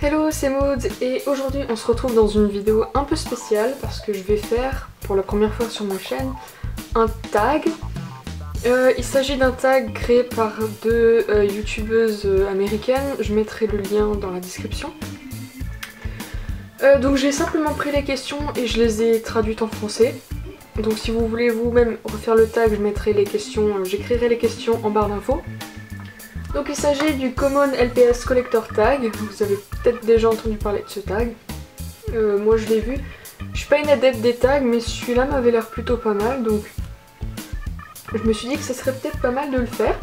Hello, c'est Maud et aujourd'hui on se retrouve dans une vidéo un peu spéciale parce que je vais faire pour la première fois sur ma chaîne un tag. Il s'agit d'un tag créé par deux youtubeuses américaines, je mettrai le lien dans la description. Donc j'ai simplement pris les questions et je les ai traduites en français. Donc si vous voulez vous-même refaire le tag, je mettrai les questions, j'écrirai les questions en barre d'infos. Donc il s'agit du Common LPS Collector Tag, vous avez peut-être déjà entendu parler de ce tag. Moi je l'ai vu, je suis pas une adepte des tags mais celui-là m'avait l'air plutôt pas mal, donc je me suis dit que ça serait peut-être pas mal de le faire.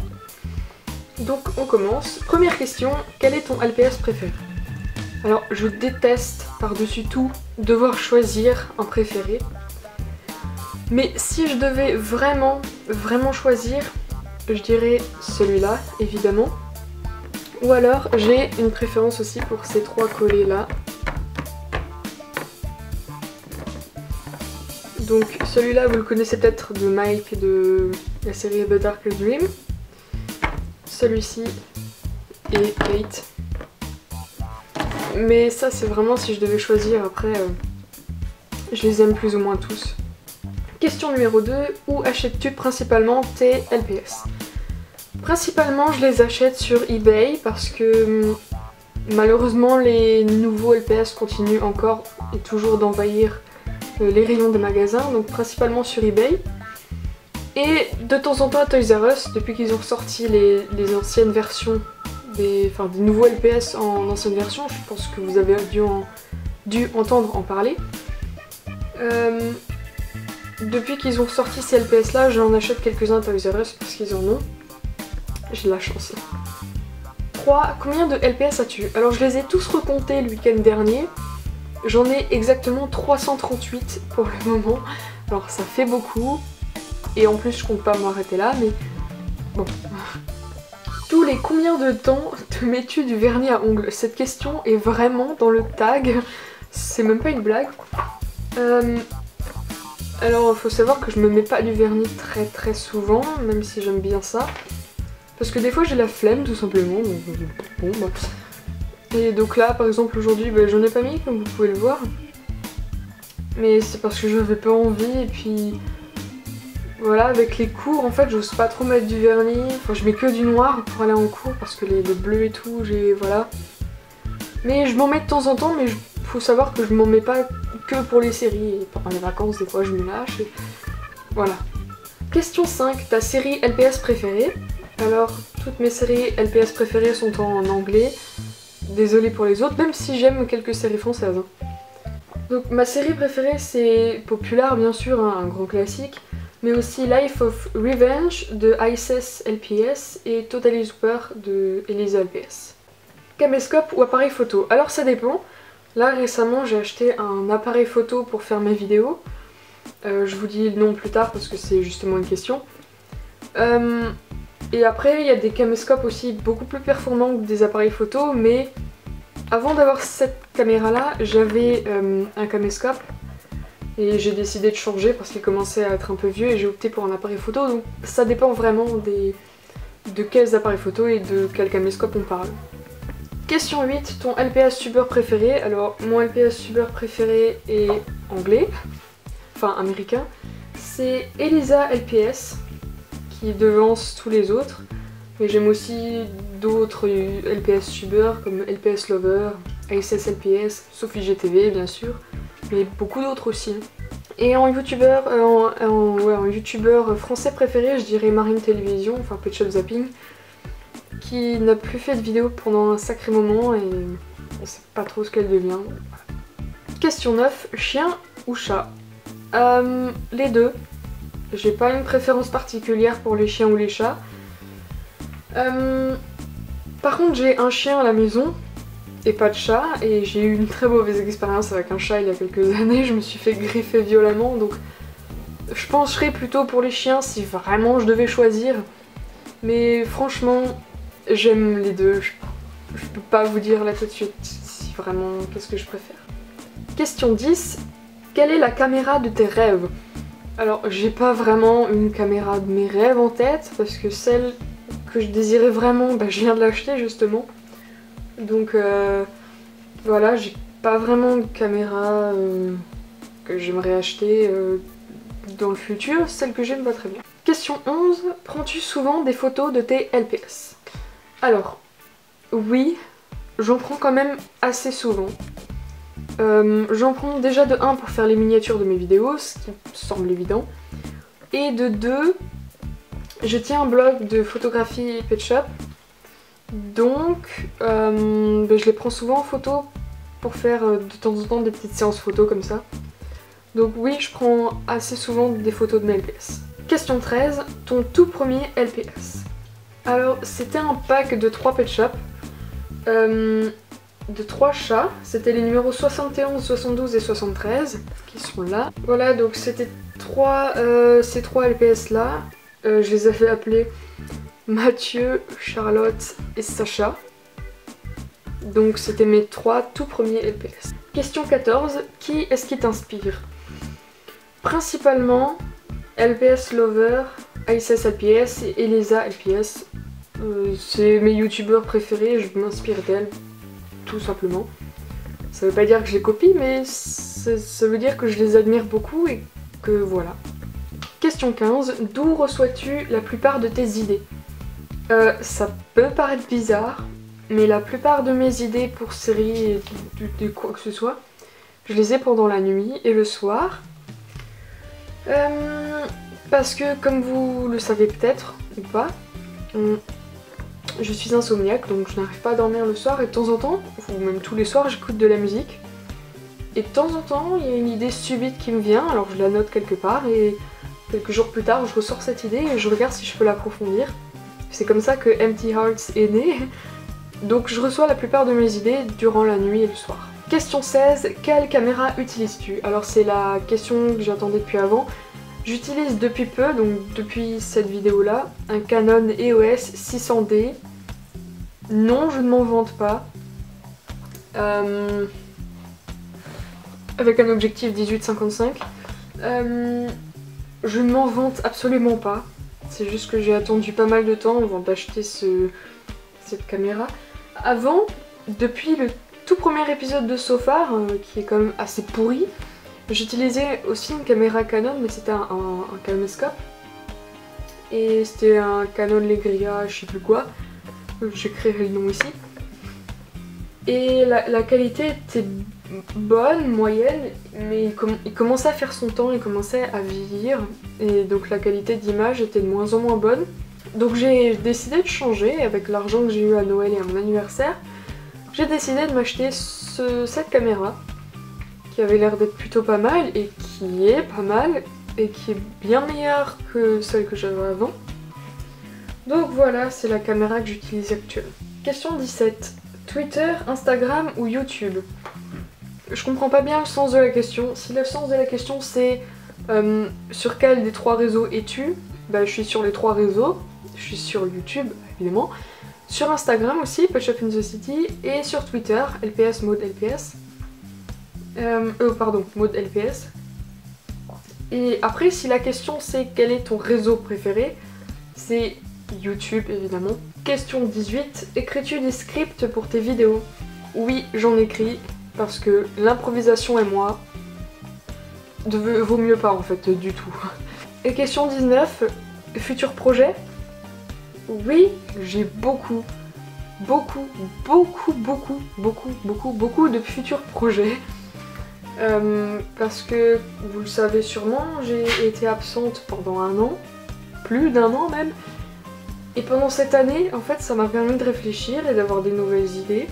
Donc on commence. Première question, quel est ton LPS préféré? Alors je déteste par-dessus tout devoir choisir un préféré. Mais si je devais vraiment choisir, je dirais celui-là, évidemment. Ou alors, j'ai une préférence aussi pour ces trois collets là. Donc celui-là, vous le connaissez peut-être de Mike et de la série The Darkest Dream. Celui-ci et Kate. Mais ça, c'est vraiment si je devais choisir. Après, je les aime plus ou moins tous. Question numéro 2, où achètes-tu principalement tes LPS? Principalement je les achète sur eBay parce que malheureusement les nouveaux LPS continuent encore et toujours d'envahir les rayons des magasins, donc principalement sur eBay. Et de temps en temps à Toys R Us, depuis qu'ils ont sorti les anciennes versions, des nouveaux LPS en ancienne version, je pense que vous avez dû entendre en parler. Depuis qu'ils ont sorti ces LPS là, j'en achète quelques-uns à Toys R Us parce qu'ils en ont. J'ai de la chance. 3. Combien de LPS as-tu? Alors je les ai tous recomptés le week-end dernier. J'en ai exactement 338 pour le moment. Alors ça fait beaucoup. Et en plus je compte pas m'arrêter là, mais bon. Tous les combien de temps te mets-tu du vernis à ongles? Cette question est vraiment dans le tag. C'est même pas une blague. Alors il faut savoir que je me mets pas du vernis très souvent, même si j'aime bien ça. Parce que des fois j'ai la flemme tout simplement, donc bon bah. Et donc là par exemple aujourd'hui j'en ai pas mis comme vous pouvez le voir. Mais c'est parce que j'avais pas envie et puis voilà, avec les cours en fait j'ose pas trop mettre du vernis. Enfin je mets que du noir pour aller en cours parce que les bleus et tout, voilà. Mais je m'en mets de temps en temps, mais faut savoir que je m'en mets pas que pour les séries. Et pendant les vacances des fois je me lâche et voilà. Question 5, ta série LPS préférée? Alors, toutes mes séries LPS préférées sont en anglais. Désolée pour les autres, même si j'aime quelques séries françaises. Donc ma série préférée c'est Popular bien sûr, hein, un grand classique. Mais aussi Life of Revenge de ISS LPS et Totally Super de Elisa LPS. Caméscope ou appareil photo? Alors ça dépend. Là récemment j'ai acheté un appareil photo pour faire mes vidéos. Je vous dis le nom plus tard parce que c'est justement une question. Et après il y a des caméscopes aussi beaucoup plus performants que des appareils photo, mais avant d'avoir cette caméra là j'avais un caméscope et j'ai décidé de changer parce qu'il commençait à être un peu vieux et j'ai opté pour un appareil photo, donc ça dépend vraiment de quels appareils photo et de quel caméscope on parle. Question 8, ton LPS tuber préféré? Alors mon LPS tuber préféré est anglais, enfin américain, c'est Elisa LPS qui devance tous les autres, mais j'aime aussi d'autres LPS tubeurs comme LPS Lover, ISS LPS, Sophie GTV bien sûr, mais beaucoup d'autres aussi. Et en youtubeur français préféré, je dirais Marine Télévision, enfin Pet Shop Zapping, qui n'a plus fait de vidéo pendant un sacré moment et on sait pas trop ce qu'elle devient. Question 9, chien ou chat? Les deux. J'ai pas une préférence particulière pour les chiens ou les chats. Par contre j'ai un chien à la maison et pas de chat, et j'ai eu une très mauvaise expérience avec un chat il y a quelques années, je me suis fait griffer violemment, donc je pencherais plutôt pour les chiens si vraiment je devais choisir. Mais franchement j'aime les deux, je peux pas vous dire là tout de suite si vraiment qu'est-ce que je préfère. Question 10, quelle est la caméra de tes rêves? Alors j'ai pas vraiment une caméra de mes rêves en tête parce que celle que je désirais vraiment, je viens de l'acheter justement. Donc Voilà, j'ai pas vraiment de caméra que j'aimerais acheter dans le futur, celle que j'ai me va très bien. Question 11, prends-tu souvent des photos de tes LPS? Alors, oui, j'en prends quand même assez souvent. J'en prends déjà de 1 pour faire les miniatures de mes vidéos, ce qui semble évident. Et de 2, je tiens un blog de photographie pet shop. Donc, je les prends souvent en photo pour faire de temps en temps des petites séances photo comme ça. Donc oui, je prends assez souvent des photos de mes LPS. Question 13, ton tout premier LPS. Alors, c'était un pack de 3 pet shop, de 3 chats. C'était les numéros 71, 72 et 73 qui sont là. Voilà, donc c'était ces 3 LPS là. Je les avais appelés Mathieu, Charlotte et Sacha. Donc c'était mes 3 tout premiers LPS. Question 14, qui est-ce qui t'inspire? Principalement LPS Lover, ISS LPS et Elisa LPS. C'est mes youtubeurs préférés, je m'inspire d'elles, tout simplement. Ça veut pas dire que je les copie, mais ça veut dire que je les admire beaucoup et que voilà. Question 15, d'où reçois-tu la plupart de tes idées? Ça peut paraître bizarre, mais la plupart de mes idées pour séries et quoi que ce soit, je les ai pendant la nuit et le soir. Parce que, comme vous le savez peut-être, ou pas, je suis insomniaque, donc je n'arrive pas à dormir le soir, et de temps en temps, ou même tous les soirs, j'écoute de la musique. Et de temps en temps, il y a une idée subite qui me vient, alors je la note quelque part, et quelques jours plus tard, je ressors cette idée et je regarde si je peux l'approfondir. C'est comme ça que Empty Hearts est né. Donc je reçois la plupart de mes idées durant la nuit et le soir. Question 16, quelle caméra utilises-tu? Alors c'est la question que j'attendais depuis avant. J'utilise depuis peu, donc depuis cette vidéo là, un Canon EOS 600D. Non, je ne m'en vante pas. Avec un objectif 18-55. Je ne m'en vante absolument pas. C'est juste que j'ai attendu pas mal de temps avant d'acheter cette caméra. Avant, depuis le tout premier épisode de So Far, qui est quand même assez pourri, j'utilisais aussi une caméra Canon, mais c'était un caméscope. Et c'était un Canon Legria, je sais plus quoi. J'écrirai le nom ici. Et la qualité était bonne, moyenne, mais il commençait à faire son temps, il commençait à vieillir. Et donc la qualité d'image était de moins en moins bonne. Donc j'ai décidé de changer avec l'argent que j'ai eu à Noël et à mon anniversaire. J'ai décidé de m'acheter cette caméra qui avait l'air d'être plutôt pas mal et qui est pas mal et qui est bien meilleure que celle que j'avais avant. Donc voilà, c'est la caméra que j'utilise actuellement. Question 17. Twitter, Instagram ou YouTube? Je comprends pas bien le sens de la question. Si le sens de la question c'est sur quel des 3 réseaux es-tu? Bah je suis sur les 3 réseaux. Je suis sur YouTube évidemment. Sur Instagram aussi, Pet Shop in the City. Et sur Twitter, LPS Mode LPS. Pardon, Mode LPS. Et après, si la question c'est quel est ton réseau préféré, c'est YouTube évidemment. Question 18, écris-tu des scripts pour tes vidéos? Oui, j'en écris, parce que l'improvisation et moi, vaut mieux pas en fait, du tout. Et question 19, futur projet? Oui, j'ai beaucoup de futurs projets. Parce que, vous le savez sûrement, j'ai été absente pendant 1 an, plus d'1 an même. Et pendant cette année, en fait, ça m'a permis de réfléchir et d'avoir des nouvelles idées.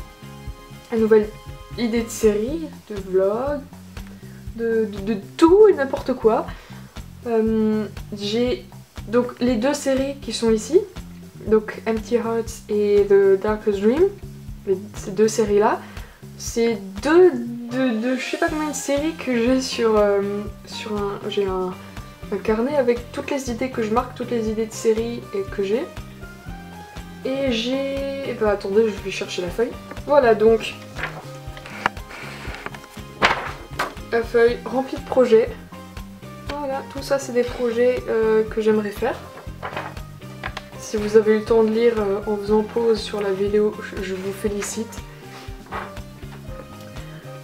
Une nouvelle idée de série, de vlog, de tout et n'importe quoi. J'ai donc les 2 séries qui sont ici, donc Empty Hearts et The Darkest Dream, ces 2 séries là. C'est je sais pas combien de séries que j'ai j'ai un carnet avec toutes les idées que je marque, toutes les idées de séries et que j'ai. Et j'ai... Bah attendez, je vais chercher la feuille. Voilà donc. La feuille remplie de projets. Voilà, tout ça c'est des projets que j'aimerais faire. Si vous avez eu le temps de lire en faisant pause sur la vidéo, je vous félicite.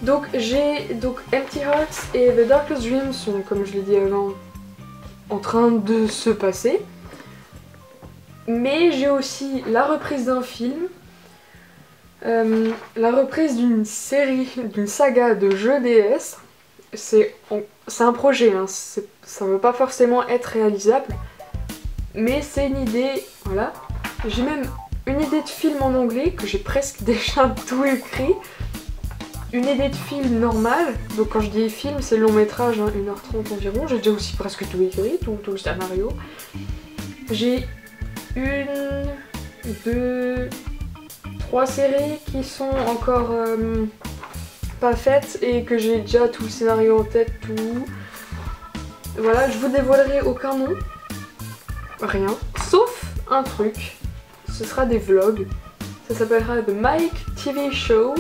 Donc j'ai Empty Hearts et The Darkest Dream sont, comme je l'ai dit avant, en train de se passer. Mais j'ai aussi la reprise d'un film, la reprise d'une série, d'une saga de jeux DS. C'est un projet, hein, ça ne veut pas forcément être réalisable, mais c'est une idée, voilà. J'ai même une idée de film en anglais, que j'ai presque déjà tout écrit. Une idée de film normale, donc quand je dis film, c'est le long métrage, hein, 1h30 environ. J'ai déjà aussi presque tout écrit, tout le scénario. J'ai 1, 2, 3 séries qui sont encore pas faites et que j'ai déjà tout le scénario en tête, tout. Voilà, je vous dévoilerai aucun nom, rien, sauf un truc. Ce sera des vlogs. Ça s'appellera The Mike TV Show.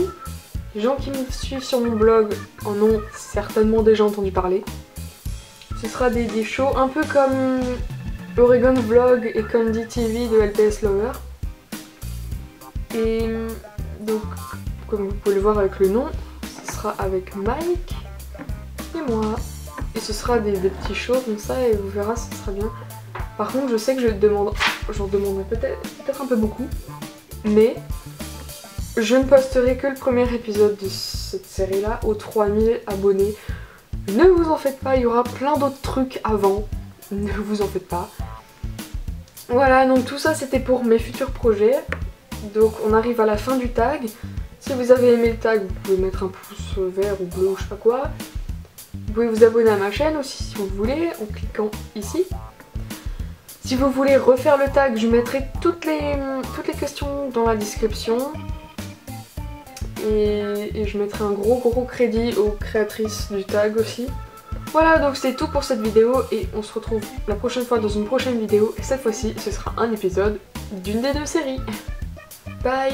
Les gens qui me suivent sur mon blog en ont certainement déjà entendu parler. Ce sera des shows un peu comme Oregon Vlog et Candy TV de LPS Lover. Et donc, comme vous pouvez le voir avec le nom, ce sera avec Mike et moi. Et ce sera des petits shows comme ça et vous verrez, ce sera bien. Par contre, je sais que j'en demanderai peut-être un peu beaucoup, mais je ne posterai que le premier épisode de cette série-là aux 3000 abonnés. Ne vous en faites pas, il y aura plein d'autres trucs avant. Ne vous en faites pas. Voilà, donc tout ça c'était pour mes futurs projets. Donc on arrive à la fin du tag. Si vous avez aimé le tag, vous pouvez mettre un pouce vert ou bleu ou je sais pas quoi. Vous pouvez vous abonner à ma chaîne aussi si vous voulez, en cliquant ici. Si vous voulez refaire le tag, je mettrai toutes les questions dans la description. Et je mettrai un gros crédit aux créatrices du tag aussi. Voilà, donc c'est tout pour cette vidéo et on se retrouve la prochaine fois dans une prochaine vidéo. Et cette fois-ci, ce sera un épisode d'une des 2 séries. Bye!